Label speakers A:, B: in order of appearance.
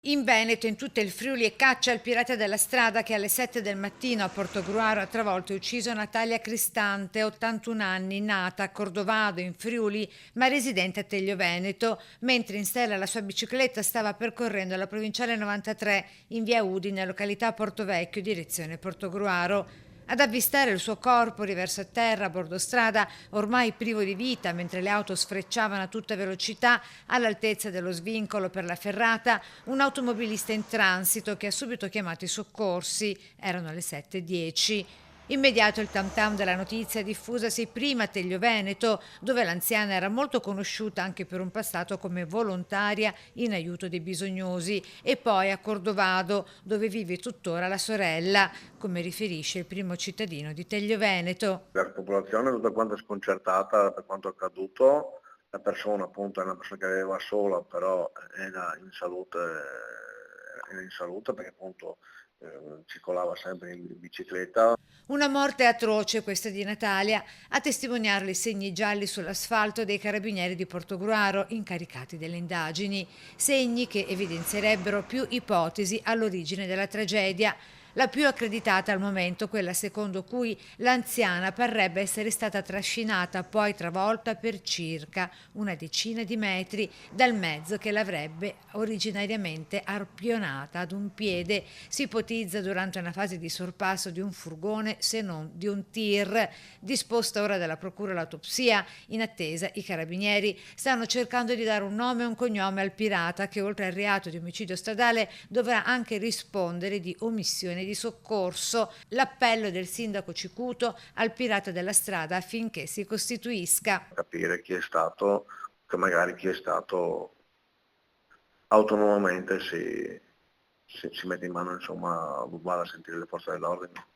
A: In Veneto, in tutto il Friuli, e caccia al pirata della strada che alle 7 del mattino a Portogruaro ha travolto e ucciso Natalia Cristante, 81 anni, nata a Cordovado in Friuli, ma residente a Teglio Veneto, mentre in sella alla sua bicicletta stava percorrendo la provinciale 93 in via Udine, località Portovecchio, direzione Portogruaro. Ad avvistare il suo corpo riverso a terra a bordo strada, ormai privo di vita, mentre le auto sfrecciavano a tutta velocità all'altezza dello svincolo per la ferrata, un automobilista in transito che ha subito chiamato i soccorsi. Erano le 7:10. Immediato il tam tam della notizia diffusasi prima a Teglio Veneto, dove l'anziana era molto conosciuta anche per un passato come volontaria in aiuto dei bisognosi, e poi a Cordovado, dove vive tuttora la sorella, come riferisce il primo cittadino di Teglio Veneto.
B: La popolazione è tutta quanta sconcertata per quanto accaduto, la persona appunto è una persona che aveva sola, però era in salute perché appunto circolava sempre in bicicletta.
A: Una morte atroce questa di Natalia, a testimoniarle i segni gialli sull'asfalto dei carabinieri di Portogruaro incaricati delle indagini, segni che evidenzierebbero più ipotesi all'origine della tragedia. La più accreditata al momento, quella secondo cui l'anziana parrebbe essere stata trascinata, poi travolta per circa una decina di metri dal mezzo che l'avrebbe originariamente arpionata ad un piede. Si ipotizza durante una fase di sorpasso di un furgone, se non di un tir. Disposta ora dalla procura l'autopsia, in attesa i carabinieri stanno cercando di dare un nome e un cognome al pirata che, oltre al reato di omicidio stradale, dovrà anche rispondere di omissione di soccorso. L'appello del sindaco Cicuto al pirata della strada affinché si costituisca.
B: Capire chi è stato, che magari chi è stato autonomamente si mette in mano, insomma, vada a sentire le forze dell'ordine.